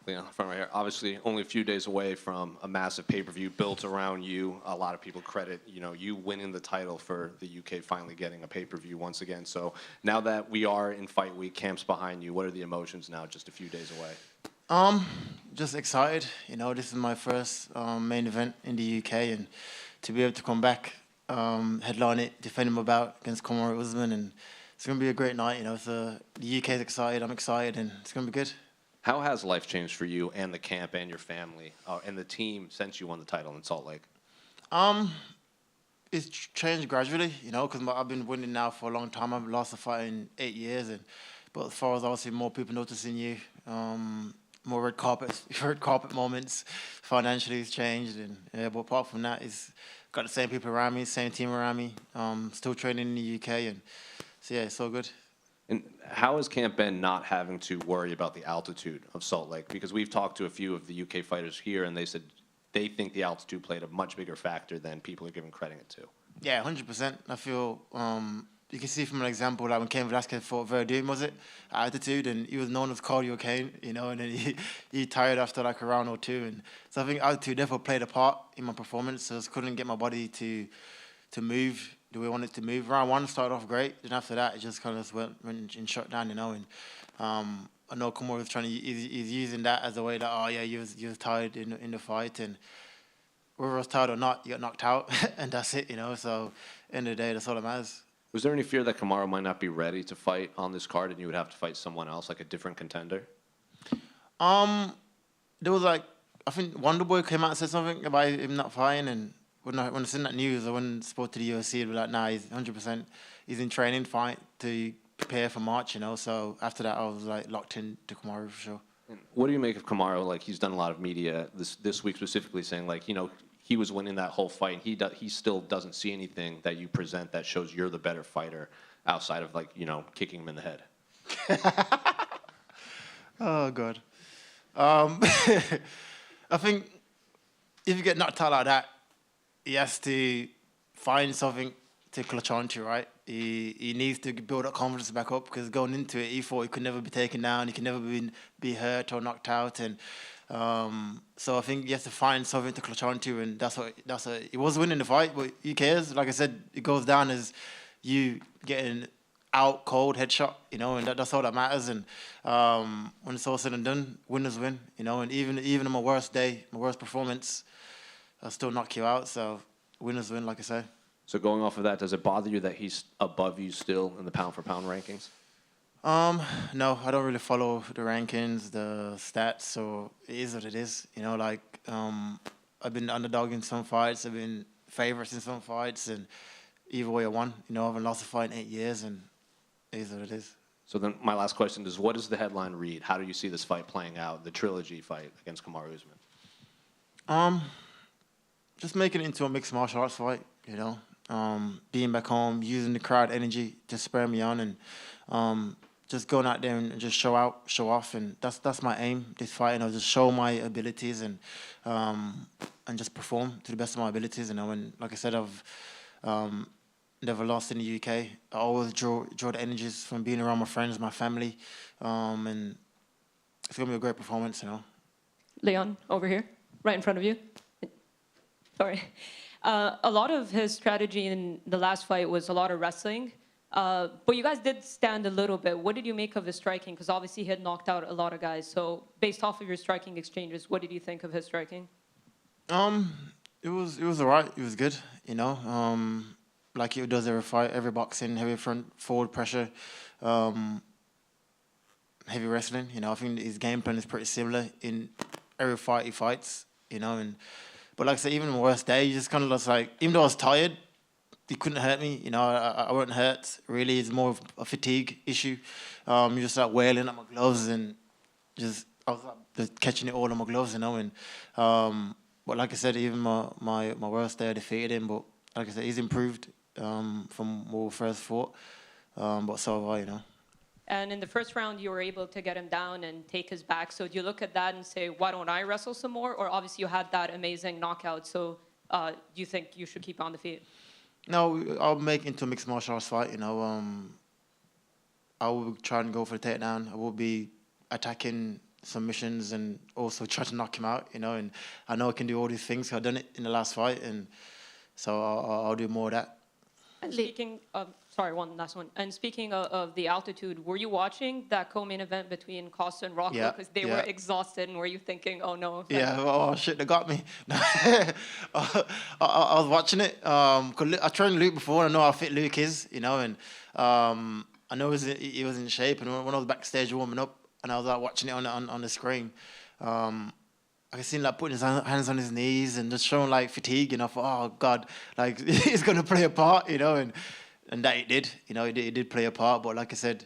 Leon, front right here. Obviously, only a few days away from a massive pay-per-view built around you. A lot of people credit, you winning the title for the UK finally getting a pay-per-view once again. So now that we are in fight week, camp's behind you, what are the emotions now, just a few days away? Just excited. This is my first main event in the UK, and to be able to come back, headline it, defend my bout against Kamaru Usman, and it's gonna be a great night. So the UK is excited, I'm excited, and it's gonna be good. How has life changed for you and the camp and your family and the team since you won the title in Salt Lake? It's changed gradually, because I've been winning now for a long time. I've lost a fight in 8 years, but as far as obviously more people noticing you, more red carpet moments, financially it's changed, but apart from that, it's got the same people around me, same team around me. Still training in the UK, and so yeah, it's all good. And how has camp been not having to worry about the altitude of Salt Lake? Because we've talked to a few of the UK fighters here, and they said they think the altitude played a much bigger factor than people are giving credit to. Yeah, 100%. I feel you can see from an example, like when Cain Velasquez fought Verdun, was it? Altitude, and he was known as Cardio Cain, and then he tired after like a round or two. And so I think altitude definitely played a part in my performance. So I just couldn't get my body to move the way I wanted to move. Round one started off great, then after that, it just kind of went and shut down, And I know Kamaru was he's using that as a way that, oh yeah, you was tired in the fight, and whether I was tired or not, you got knocked out, and that's it, So end of the day, that's all that matters. Was there any fear that Kamaru might not be ready to fight on this card, and you would have to fight someone else, like a different contender? There was I think Wonderboy came out and said something about him not fighting, and when I seen that news, I went and spoke to the UFC. I'd be like, nah, he's 100%. He's in training, fight to prepare for March, So after that, I was like locked in to Kamaru for sure. And what do you make of Kamaru? Like, he's done a lot of media this week specifically saying, like, he was winning that whole fight, and he still doesn't see anything that you present that shows you're the better fighter outside of, like, kicking him in the head. Oh God. I think if you get knocked out like that, he has to find something to clutch onto, right? He needs to build that confidence back up, because going into it, he thought he could never be taken down, he could never be hurt or knocked out, and so I think he has to find something to clutch onto, and that's what he was winning the fight, but who cares? Like I said, it goes down as you getting out cold headshot, and that's all that matters. And when it's all said and done, winners win, and even on my worst day, my worst performance, I'll still knock you out. So winners win, like I say. So going off of that, does it bother you that he's above you still in the pound-for-pound rankings? No, I don't really follow the rankings, the stats, so it is what it is. I've been underdog in some fights, I've been favorites in some fights, and either way I won. I haven't lost a fight in 8 years, and it is what it is. So then my last question is, what does the headline read? How do you see this fight playing out, the trilogy fight against Kamaru Usman? Just making it into a mixed martial arts fight, being back home, using the crowd energy to spur me on, and just going out there and just show off, and that's my aim this fight. Just show my abilities and just perform to the best of my abilities. And like I said, I've never lost in the UK. I always draw the energies from being around my friends, my family, and it's gonna be a great performance. Leon, over here, right in front of you. Sorry. A lot of his strategy in the last fight was a lot of wrestling. But you guys did stand a little bit. What did you make of his striking? Because obviously he had knocked out a lot of guys. So based off of your striking exchanges, what did you think of his striking? It was alright. It was good. Like he does every fight, every boxing, heavy forward pressure, heavy wrestling. I think his game plan is pretty similar in every fight he fights. But like I said, even on the worst day, you just kind of just like, even though I was tired, he couldn't hurt me. I wasn't hurt. Really, it's more of a fatigue issue. You just start wailing at my gloves, and I was just catching it all on my gloves, And but like I said, even my worst day, I defeated him. But like I said, he's improved from when we first fought. But so have I, And in the first round, you were able to get him down and take his back. So do you look at that and say, why don't I wrestle some more? Or obviously you had that amazing knockout, so do you think you should keep on the feet? No, I'll make it into a mixed martial arts fight. I will try and go for the takedown. I will be attacking submissions and also try to knock him out, you know. And I know I can do all these things. I've done it in the last fight, and so I'll do more of that. And speaking of, sorry, one last one. And speaking of the altitude, were you watching that co-main event between Costa and Rocco? Yeah, Because they yeah. were exhausted, and were you thinking, oh no? Yeah, oh shit, they got me. I was watching it. 'Cause I trained Luke before, and I know how fit Luke is, you know, and I know he was in shape. And when I was backstage warming up, and I was like watching it on the screen, I could see him like putting his hands on his knees and just showing like fatigue, and I thought, oh God, like he's gonna play a part, you know, and that it did, you know, it did play a part. But like I said,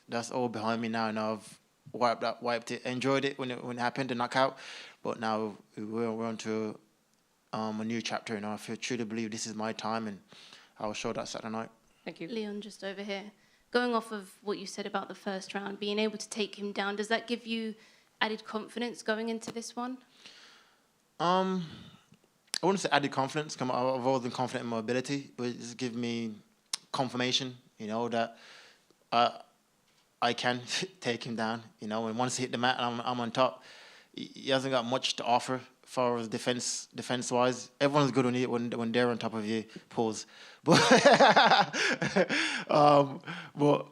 that's all behind me now, and I've wiped it. Enjoyed it when it happened, the knockout, but now we're on to a new chapter, and I truly believe this is my time, and I'll show that Saturday night. Thank you. Leon, just over here. Going off of what you said about the first round, being able to take him down, does that give you added confidence going into this one? I wouldn't say added confidence. I've always been confident in my ability, but it just gives me confirmation, you know, that I can take him down, you know. And once he hit the mat and I'm on top, he hasn't got much to offer as far as defense wise. Everyone's good when they're on top of you. Pause. But but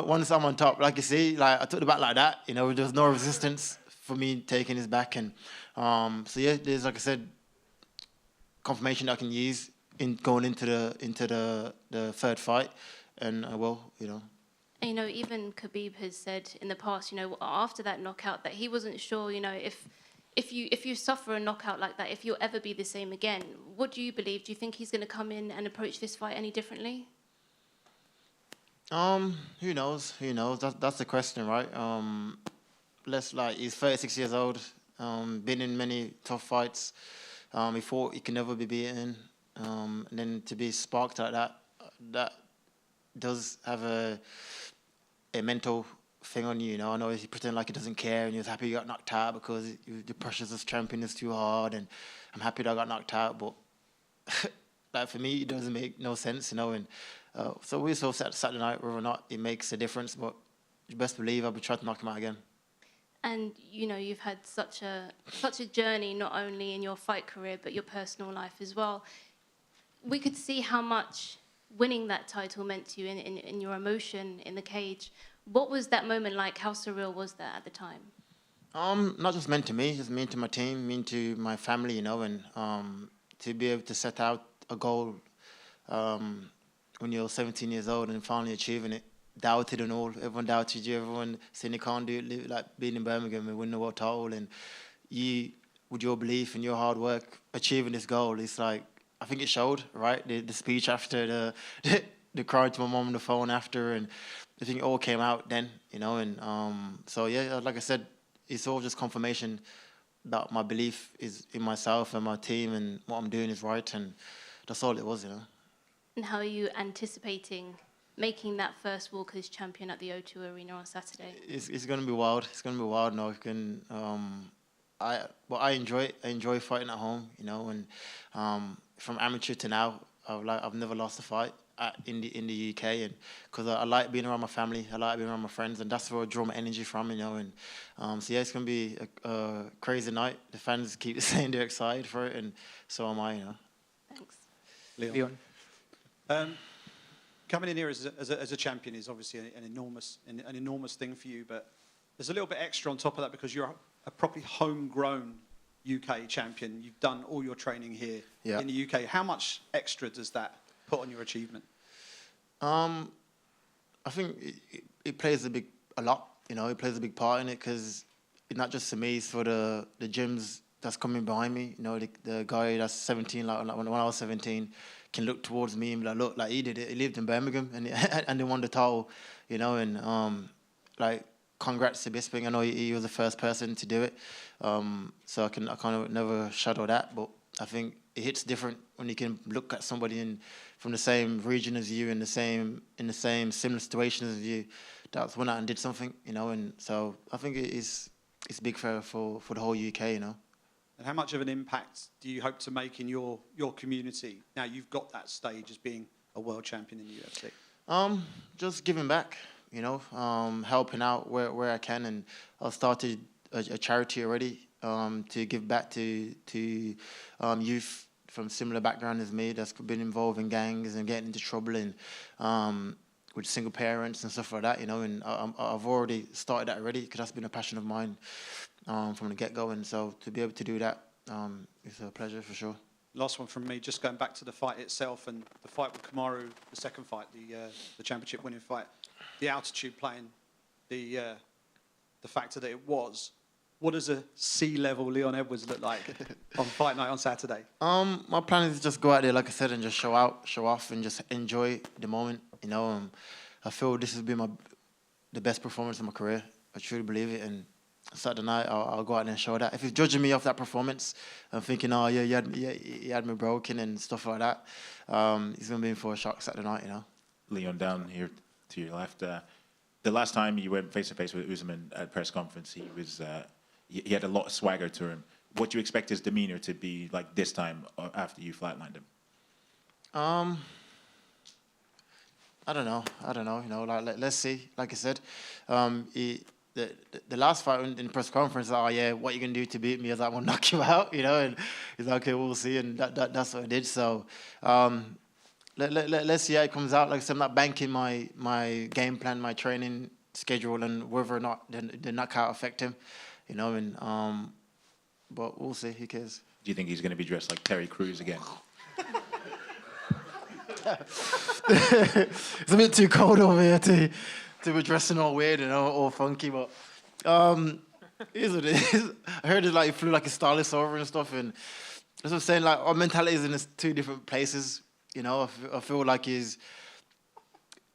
once I'm on top, like you see, like I took the back like that, you know, there's no resistance for me taking his back, and so yeah, there's, like I said, confirmation I can use in going into the third fight, and I will, you know. And, you know, even Khabib has said in the past, you know, after that knockout, that he wasn't sure, you know, if you suffer a knockout like that, if you'll ever be the same again. What do you believe? Do you think he's going to come in and approach this fight any differently? Who knows? Who knows? That's the question, right? He's 36 years old, been in many tough fights. He thought he can never be beaten. And then to be sparked like that does have a mental thing on you, you know. I know he pretend like he doesn't care, and he was happy he got knocked out because the pressures of champion is too hard, and I'm happy that I got knocked out, but like for me, it doesn't make no sense, you know. And so we saw Saturday night whether or not it makes a difference, but you best believe I'll be trying to knock him out again. And, you know, you've had such a journey, not only in your fight career, but your personal life as well. We could see how much winning that title meant to you in your emotion in the cage. What was that moment like? How surreal was that at the time? Not just meant to me, just mean to my team, mean to my family, you know, and to be able to set out a goal when you're 17 years old and finally achieving it. Doubted and all. Everyone doubted you. Everyone saying you can't do it, like being in Birmingham and winning the world title. And you, with your belief and your hard work, achieving this goal, it's like, I think it showed, right? The speech after, the cry to my mom on the phone after, and I think it all came out then, you know. And so, yeah, like I said, it's all just confirmation that my belief is in myself and my team, and what I'm doing is right. And that's all it was, you know. And how are you anticipating making that first walk as champion at the O2 Arena on Saturday? It's going to be wild. It's going to be wild. No, I enjoy it. I enjoy fighting at home, you know. And from amateur to now, I've never lost a fight in the UK, and because I like being around my family, I like being around my friends, and that's where I draw my energy from, you know. And so yeah, it's going to be a crazy night. The fans keep saying they're excited for it, and so am I, you know. Thanks. Leon. Coming in here as a champion is obviously an enormous thing for you, but there's a little bit extra on top of that because you're a properly homegrown UK champion. You've done all your training here in the UK. How much extra does that put on your achievement? I think it plays a lot. You know, it plays a big part in it because it's not just for me; it's for the gyms that's coming behind me. You know, the guy that's 17, like when I was 17, can look towards me and be like, look, like he did it. He lived in Birmingham and he won the title. You know, and like congrats to Bisping. I know he was the first person to do it. So I kind of never shadow that, but I think it hits different when you can look at somebody from the same region as you, in the same similar situation as you, that's went out and did something, you know. And so I think it's big for the whole UK, you know. And how much of an impact do you hope to make in your community now you've got that stage as being a world champion in the UFC? Just giving back, helping out where I can, and I've started a charity already to give back to youth from similar background as me that's been involved in gangs and getting into trouble and with single parents and stuff like that, and I've already started that already because that's been a passion of mine from the get-go, and so to be able to do that is a pleasure for sure. Last one from me, just going back to the fight itself and the fight with Kamaru, the second fight, the championship winning fight, the altitude playing, the factor that it was. What does a sea-level Leon Edwards look like on fight night on Saturday? My plan is to just go out there, like I said, and just show off, and just enjoy the moment. I feel this has been the best performance of my career. I truly believe it, and Saturday night I'll go out there and show that. If he's judging me off that performance, I'm thinking, oh yeah, you had me broken and stuff like that. He's gonna be in for a shock Saturday night, Leon, down here to your left. The last time you went face to face with Usman at press conference, he was. He had a lot of swagger to him. What do you expect his demeanor to be like this time after you flatlined him? I don't know. Let's see. Like I said, the last fight in the press conference, oh yeah, what are you gonna do to beat me? I was like, I'm gonna knock you out, and he's like, okay, we'll see, and that's what I did. So let's see how it comes out. Like I said, I'm not banking my game plan, my training schedule, and whether or not the knockout affect him. But we'll see. Who cares? Do you think he's going to be dressed like Terry Crews again? It's a bit too cold over here to be dressing all weird and all funky, but it is what it is. I heard it like flew like a stylist over and stuff, and that's what I'm saying. Like our mentality is in two different places. I feel like he's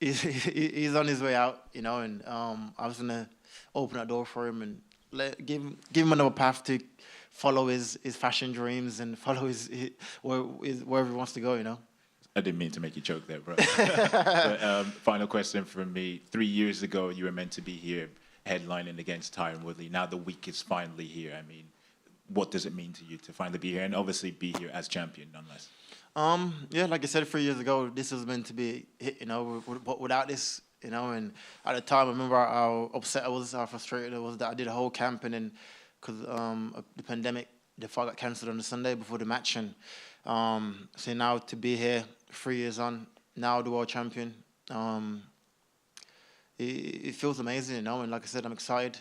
on his way out. And I was gonna open that door for him and give him another path to follow his fashion dreams and follow his wherever he wants to go. I didn't mean to make you choke there, bro. But, final question from me. 3 years ago, you were meant to be here headlining against Tyron Woodley. Now the week is finally here. I mean, what does it mean to you to finally be here and obviously be here as champion, nonetheless? Yeah, like I said 3 years ago, this was meant to be hit, but without this, and at the time, I remember how upset I was, how frustrated I was that I did a whole camp, and then because the pandemic, the fight got cancelled on the Sunday before the match, and so now to be here 3 years on, now the world champion, it feels amazing, and like I said, I'm excited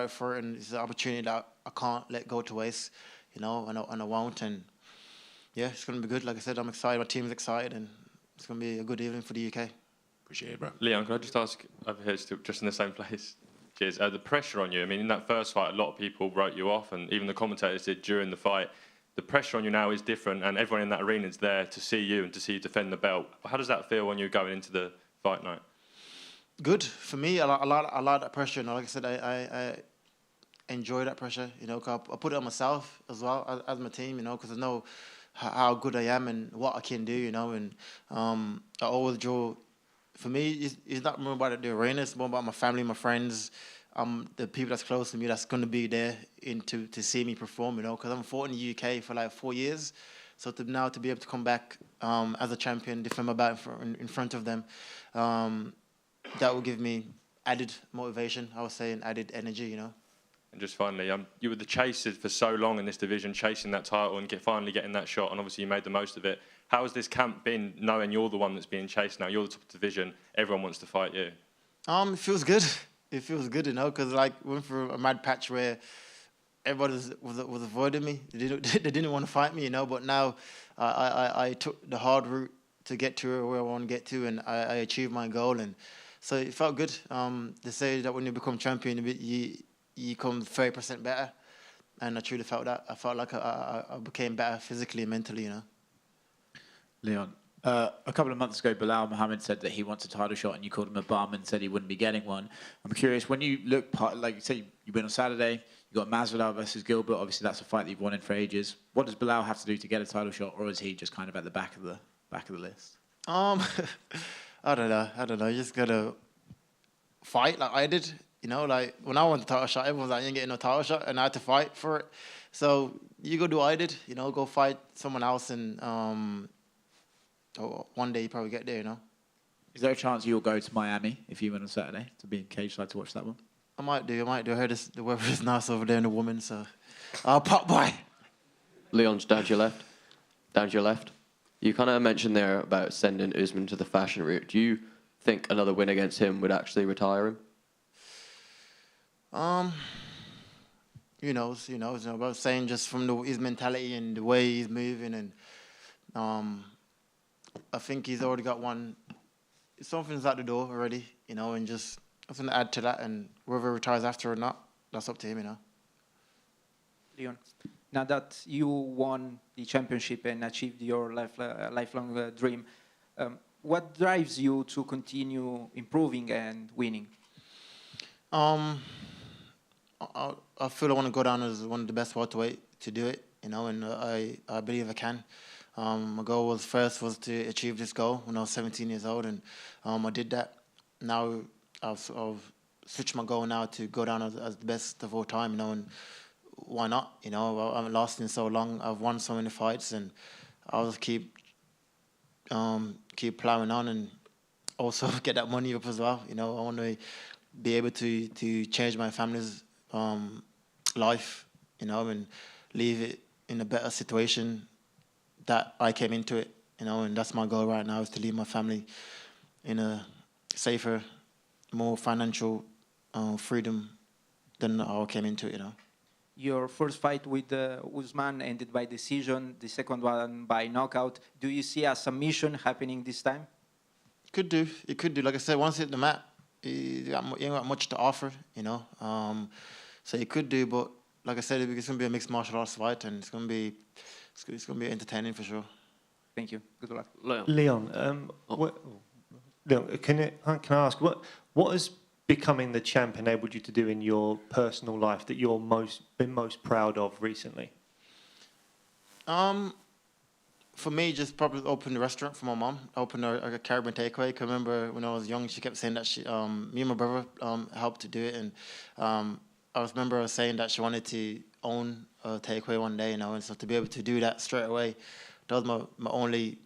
for it, and it's an opportunity that I can't let go to waste, and I won't, and yeah, it's going to be good. Like I said, I'm excited, my team's excited, and it's going to be a good evening for the UK. Appreciate it, bro. Leon, can I just ask, over here, still just in the same place, cheers, the pressure on you, I mean, in that first fight, a lot of people wrote you off, and even the commentators did during the fight. The pressure on you now is different, and everyone in that arena is there to see you and to see you defend the belt. How does that feel when you're going into the fight night? Good. For me, I like that pressure. Like I said, I enjoy that pressure, 'cause I put it on myself as well as my team, because I know how good I am and what I can do, and I always draw. For me, it's not more about the arena. It's more about my family, my friends, the people that's close to me that's going to be there to see me perform, because I'm fought in the UK for like 4 years. So now to be able to come back as a champion, defend my belt in front of them, that will give me added motivation, I would say, and added energy, And just finally, you were the chaser for so long in this division, chasing that title and finally getting that shot, and obviously you made the most of it. How has this camp been, knowing you're the one that's being chased now? You're the top of the division. Everyone wants to fight you. It feels good. It feels good, because like went through a mad patch where everybody was avoiding me. They didn't want to fight me, But now I took the hard route to get to where I want to get to, and I achieved my goal, and so it felt good. They say that when you become champion, you become 30% better, and I truly felt that. I felt like I became better physically and mentally, Leon, a couple of months ago, Bilal Muhammad said that he wants a title shot, and you called him a bum and said he wouldn't be getting one. I'm curious, when you look, like you said, you went on Saturday, you got Masvidal versus Gilbert. Obviously, that's a fight that you've wanted for ages. What does Bilal have to do to get a title shot, or is he just kind of at the back of the list? I don't know. You just gotta fight like I did. Like when I wanted the title shot, everyone was like, "You ain't getting no title shot," and I had to fight for it. So you go do what I did. Go fight someone else, and one day you probably get there. Is there a chance you'll go to Miami if you win on Saturday to be in cage side to watch that one? I might do. I heard the weather is nice over there in the woman, so I'll pop by. Leon's down to your left. Down to your left. You kind of mentioned there about sending Usman to the fashion route. Do you think another win against him would actually retire him? Who knows? But I was saying just from his mentality and the way he's moving, and I think he's already got one. Something's out the door already, and just something to add to that. And whether he retires after or not, that's up to him, Leon, now that you won the championship and achieved your lifelong dream, what drives you to continue improving and winning? I feel I want to go down as one of the best welterweight to do it, and I believe I can. My goal was to achieve this goal when I was 17 years old, and I did that. Now I've switched my goal now to go down as the best of all time, and why not? I haven't lost in so long. I've won so many fights, and I'll just keep plowing on, and also get that money up as well. I want to be able to change my family's life, and leave it in a better situation that I came into it, and that's my goal right now, is to leave my family in a safer, more financial freedom than I came into it, Your first fight with Usman ended by decision, the second one by knockout. Do you see a submission happening this time? It could do. Like I said, once he hit the mat, he ain't got much to offer, so he could do, but like I said, it's going to be a mixed martial arts fight, and it's going to be entertaining for sure. Thank you. Good luck. Leon, Leon, can I ask, what has becoming the champ enabled you to do in your personal life that you're been most proud of recently? For me, just probably opened a restaurant for my mom. I opened a Caribbean takeaway. I remember when I was young, she kept saying that me and my brother helped to do it, and I remember her saying that she wanted to own a takeaway one day, and so to be able to do that straight away, that was my only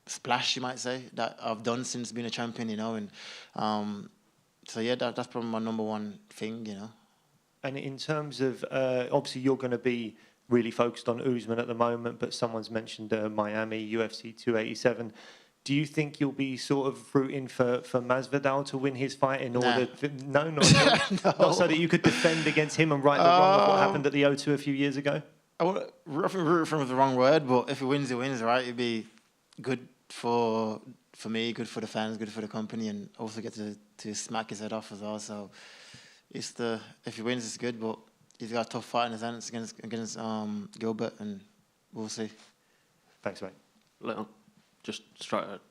splash, you might say, that I've done since being a champion, and so yeah, that's probably my number one thing, And in terms of, obviously you're going to be really focused on Usman at the moment, but someone's mentioned Miami, UFC 287. Do you think you'll be sort of rooting for Masvidal to win his fight in order? No, not so that you could defend against him and right the wrong of what happened at the O2 a few years ago? I would root for him is the wrong word, but if he wins, he wins, right? It'd be good for me, good for the fans, good for the company, and also get to smack his head off as well. So if he wins, it's good, but he's got a tough fight in his hands against Gilbert, and we'll see. Thanks, mate. Leon, just straight ahead.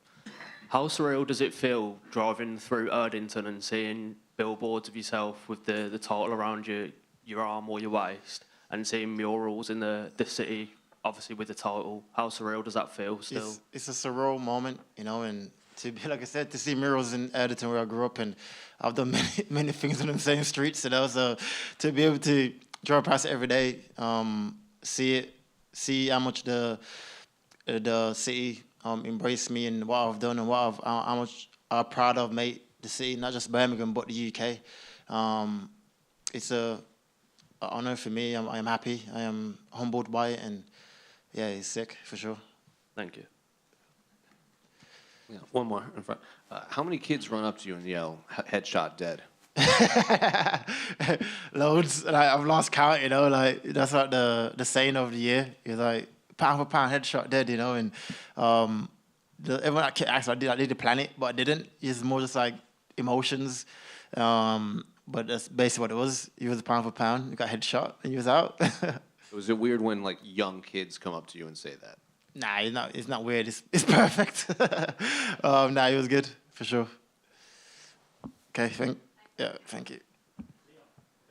How surreal does it feel driving through Erdington and seeing billboards of yourself with the title around your arm or your waist, and seeing murals in the city, obviously with the title? How surreal does that feel still? It's a surreal moment, and to be, like I said, to see murals in Erdington where I grew up, and I've done many things on the same streets, so to be able to drive past it every day, see how much the city embraced me and what I've done and how much I'm proud of made the city, not just Birmingham but the UK. It's an honor for me. I am happy. I am humbled by it, and yeah, it's sick for sure. Thank you. Yeah, one more in front. How many kids run up to you and yell, "Headshot dead"? Loads. I've lost count. That's like the saying of the year. It's like pound for pound, headshot dead. And everyone asked, I did the plan it, but I didn't. It's more just like emotions. But that's basically what it was. He was a pound for pound. He got headshot and he was out. Was it weird when like young kids come up to you and say that? Nah, it's not weird. It's perfect. Nah, it was good for sure. Okay, thank you.